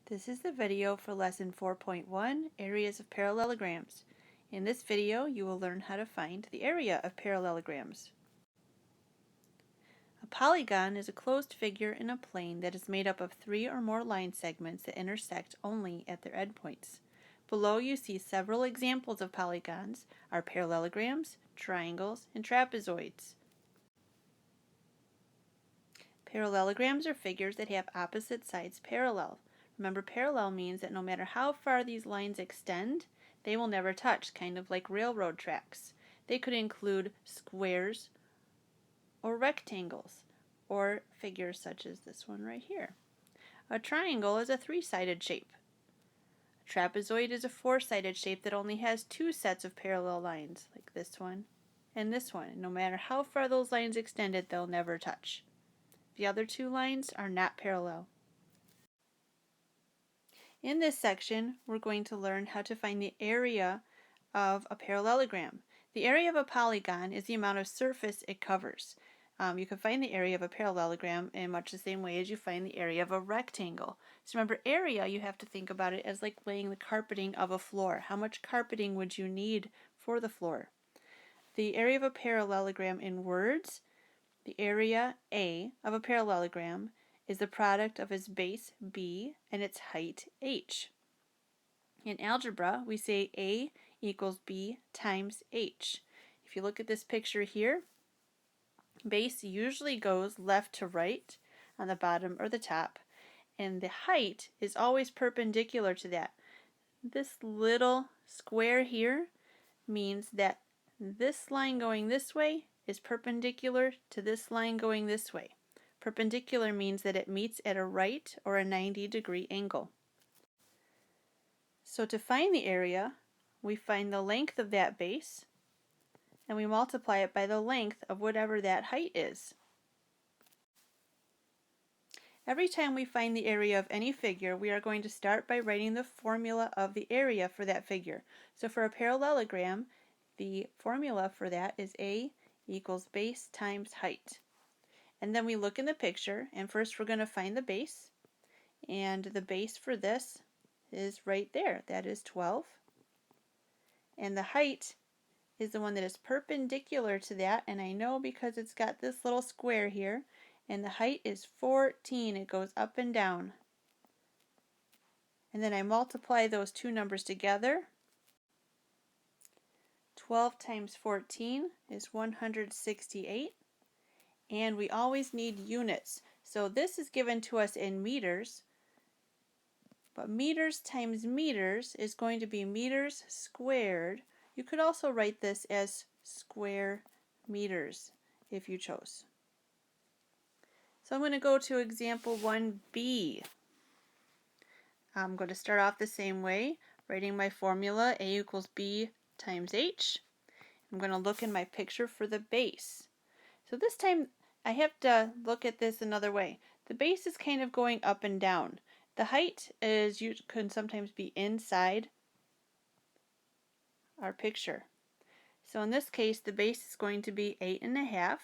This is the video for Lesson 4.1, Areas of Parallelograms. In this video, you will learn how to find the area of parallelograms. A polygon is a closed figure in a plane that is made up of three or more line segments that intersect only at their endpoints. Below you see several examples of polygons are parallelograms, triangles, and trapezoids. Parallelograms are figures that have opposite sides parallel. Remember, parallel means that no matter how far these lines extend, they will never touch, kind of like railroad tracks. They could include squares or rectangles, or figures such as this one right here. A triangle is a three-sided shape. A trapezoid is a four-sided shape that only has two sets of parallel lines, like this one and this one. No matter how far those lines extended, they'll never touch. The other two lines are not parallel. In this section, we're going to learn how to find the area of a parallelogram. The area of a polygon is the amount of surface it covers. You can find the area of a parallelogram in much the same way as you find the area of a rectangle. So remember, area, you have to think about it as like laying the carpeting of a floor. How much carpeting would you need for the floor? The area of a parallelogram in words, the area A of a parallelogram is the product of its base b and its height h. In algebra, we say A equals b times h. If you look at this picture here, base usually goes left to right on the bottom or the top, and the height is always perpendicular to that. This little square here means that this line going this way is perpendicular to this line going this way. Perpendicular means that it meets at a right or a 90-degree angle. So to find the area, we find the length of that base, and we multiply it by the length of whatever that height is. Every time we find the area of any figure, we are going to start by writing the formula of the area for that figure. So for a parallelogram, the formula for that is A equals base times height. And then we look in the picture, and first we're going to find the base, and the base for this is right there. That is 12. And the height is the one that is perpendicular to that, and I know because it's got this little square here, and the height is 14. It goes up and down. And then I multiply those two numbers together. 12 times 14 is 168. And we always need units. So this is given to us in meters, but meters times meters is going to be meters squared. You could also write this as square meters if you chose. So I'm going to go to example 1b. I'm going to start off the same way, writing my formula, A equals b times h. I'm going to look in my picture for the base. So this time I have to look at this another way. The base is kind of going up and down. The height is you can sometimes be inside our picture. So in this case, the base is going to be 8.5.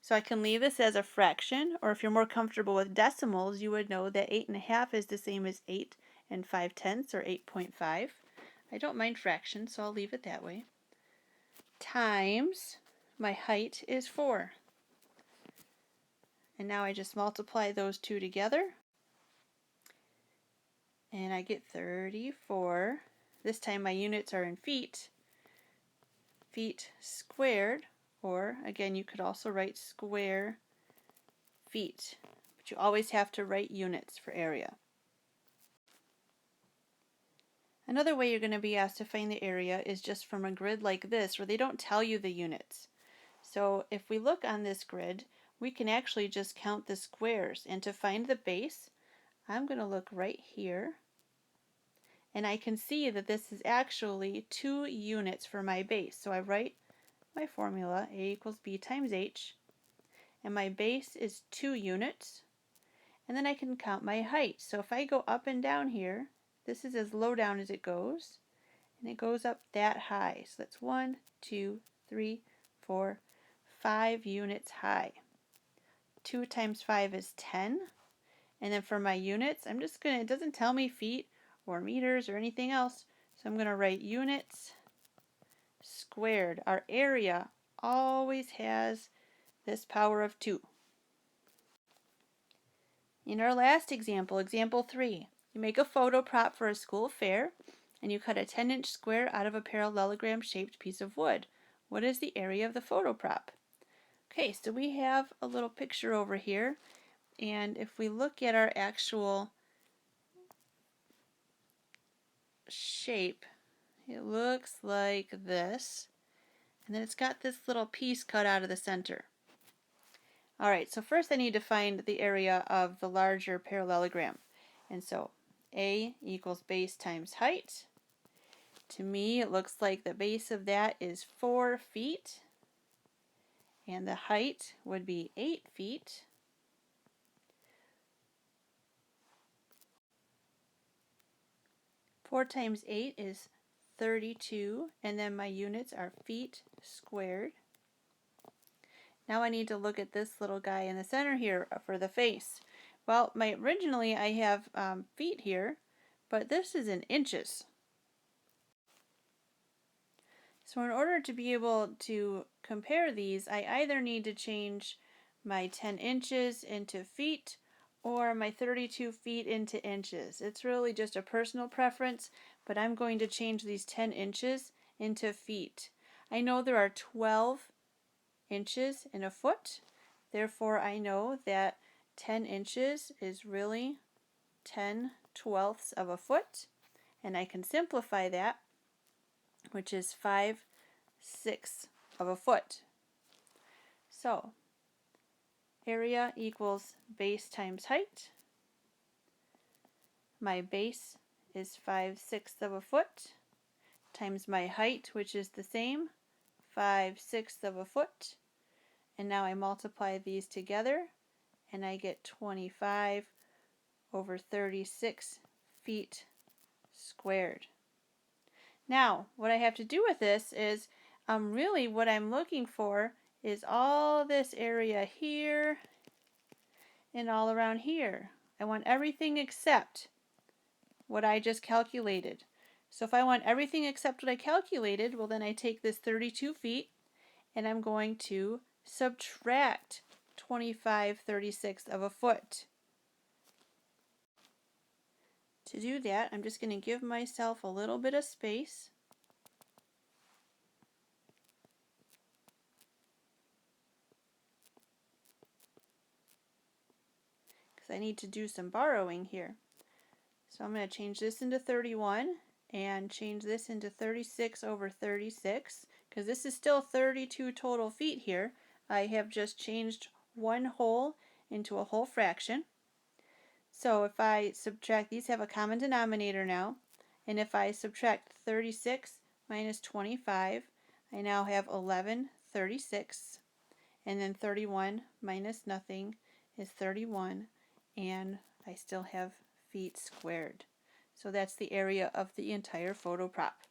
So I can leave this as a fraction, or if you're more comfortable with decimals, you would know that 8.5 is the same as 8 5/10, or 8.5. I don't mind fractions, so I'll leave it that way. Times my height is 4. And now I just multiply those two together, and I get 34. This time my units are in feet. Feet squared, or again, you could also write square feet, but you always have to write units for area. Another way you're going to be asked to find the area is just from a grid like this, where they don't tell you the units. So if we look on this grid, we can actually just count the squares, and to find the base, I'm going to look right here, and I can see that this is actually 2 units for my base. So I write my formula, A equals b times h, and my base is 2 units, and then I can count my height. So if I go up and down here, this is as low down as it goes, and it goes up that high. So that's 1, 2, 3, 4, 5 units high. 2 times 5 is 10, And then for my units, I'm just going to, it doesn't tell me feet or meters or anything else. So I'm going to write units squared. Our area always has this power of 2. In our last example, example 3, you make a photo prop for a school fair and you cut a 10-inch square out of a parallelogram shaped piece of wood. What is the area of the photo prop? Okay, so we have a little picture over here, and if we look at our actual shape, it looks like this, and then it's got this little piece cut out of the center. Alright, so first I need to find the area of the larger parallelogram. And so A equals base times height. To me, it looks like the base of that is 4 feet. And the height would be 8 feet. Four times 8 is 32. And then my units are feet squared. Now I need to look at this little guy in the center here for the face. Well, originally I have feet here, but this is in inches. So in order to be able to compare these, I either need to change my 10 inches into feet or my 32 feet into inches. It's really just a personal preference, but I'm going to change these 10 inches into feet. I know there are 12 inches in a foot, therefore I know that 10 inches is really 10/12 of a foot, and I can simplify that, which is 5/6 of a foot. So area equals base times height. My base is 5/6 of a foot times my height, which is the same, 5/6 of a foot, and now I multiply these together and I get 25 over 36 feet squared. Now what I have to do with this is really what I'm looking for is all this area here and all around here. I want everything except what I just calculated. So if I want everything except what I calculated, well then I take this 32 feet and I'm going to subtract 25/36 of a foot. To do that, I'm just going to give myself a little bit of space. Because I need to do some borrowing here. So I'm going to change this into 31 and change this into 36 over 36, because this is still 32 total feet here. I have just changed one whole into a whole fraction. So if I subtract, these have a common denominator now, and if I subtract 36 minus 25, I now have 11/36, and then 31 minus nothing is 31, and I still have feet squared. So that's the area of the entire photo prop.